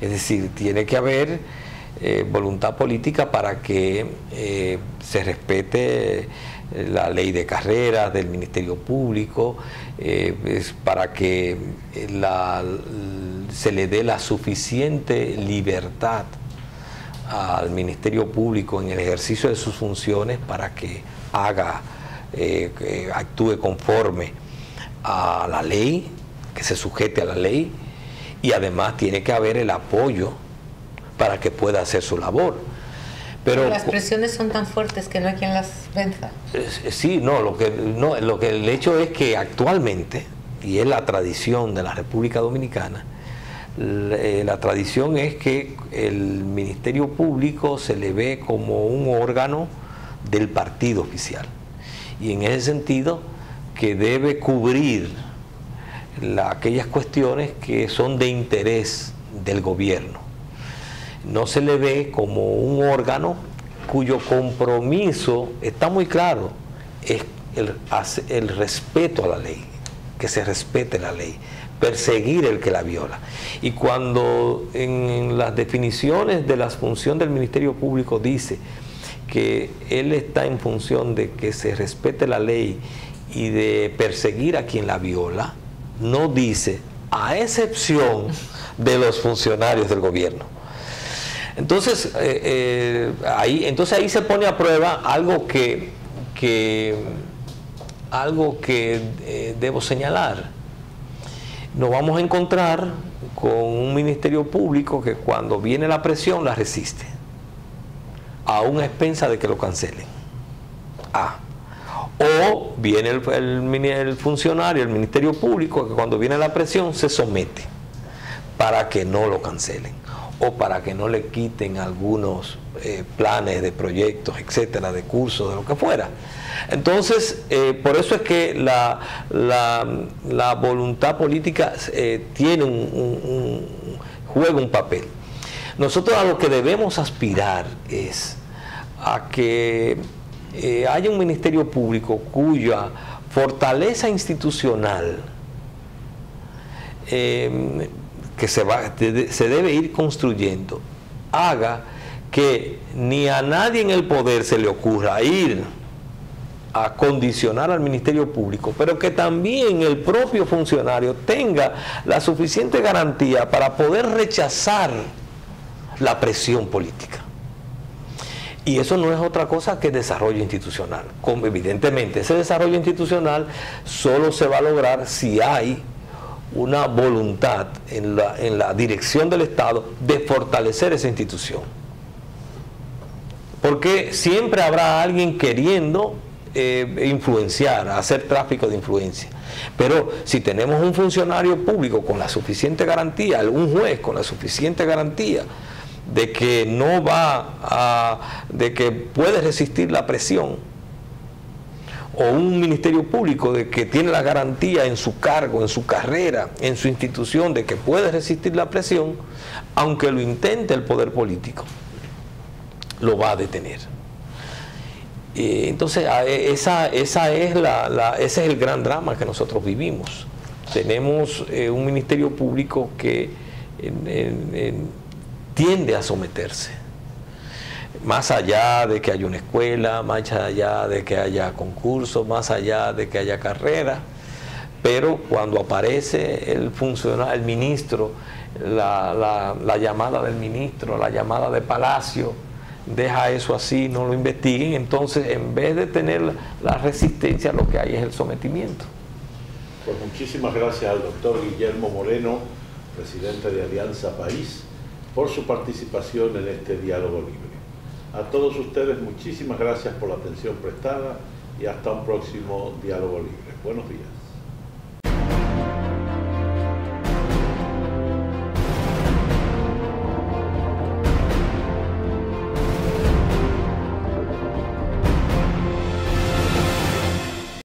Es decir, tiene que haber voluntad política para que se respete la ley de carreras del Ministerio Público, para que se le dé la suficiente libertad al Ministerio Público en el ejercicio de sus funciones para que actúe conforme a la ley, que se sujete a la ley, y además tiene que haber el apoyo para que pueda hacer su labor. Pero las presiones son tan fuertes que no hay quien las venza. Sí, el hecho es que actualmente, y es la tradición de la República Dominicana, la tradición es que el Ministerio Público se le ve como un órgano del partido oficial, y en ese sentido que debe cubrir aquellas cuestiones que son de interés del gobierno. No se le ve como un órgano cuyo compromiso está muy claro, es el respeto a la ley, que se respete la ley, perseguir el que la viola. Y cuando en las definiciones de la función del Ministerio Público dice que él está en función de que se respete la ley y de perseguir a quien la viola, no dice a excepción de los funcionarios del gobierno. Entonces, ahí se pone a prueba algo que debo señalar. Nos vamos a encontrar con un ministerio público que cuando viene la presión la resiste, aún a expensa de que lo cancelen. O viene el funcionario, el ministerio público, que cuando viene la presión se somete para que no lo cancelen o para que no le quiten algunos planes de proyectos, etcétera, de cursos, de lo que fuera. Entonces, por eso es que la voluntad política juega un papel. Nosotros a lo que debemos aspirar es a que haya un ministerio público cuya fortaleza institucional que se debe ir construyendo haga que ni a nadie en el poder se le ocurra ir a condicionar al Ministerio Público, pero que también el propio funcionario tenga la suficiente garantía para poder rechazar la presión política. Y eso no es otra cosa que desarrollo institucional. Evidentemente, ese desarrollo institucional solo se va a lograr si hay una voluntad en la dirección del Estado de fortalecer esa institución. Porque siempre habrá alguien queriendo influenciar, hacer tráfico de influencia. Pero si tenemos un funcionario público con la suficiente garantía, un juez con la suficiente garantía de que no de que puede resistir la presión, o un ministerio público de que tiene la garantía en su cargo, en su carrera, en su institución, de que puede resistir la presión, aunque lo intente el poder político, lo va a detener. Entonces, ese es el gran drama que nosotros vivimos. Tenemos un ministerio público que tiende a someterse, más allá de que haya una escuela, más allá de que haya concursos, más allá de que haya carrera, pero cuando aparece el funcionario, el ministro, la llamada del ministro, la llamada de Palacio, deja eso así, no lo investiguen, entonces en vez de tener la resistencia, lo que hay es el sometimiento. Pues muchísimas gracias al doctor Guillermo Moreno, presidente de Alianza País, por su participación en este diálogo libre. A todos ustedes, muchísimas gracias por la atención prestada y hasta un próximo diálogo libre. Buenos días.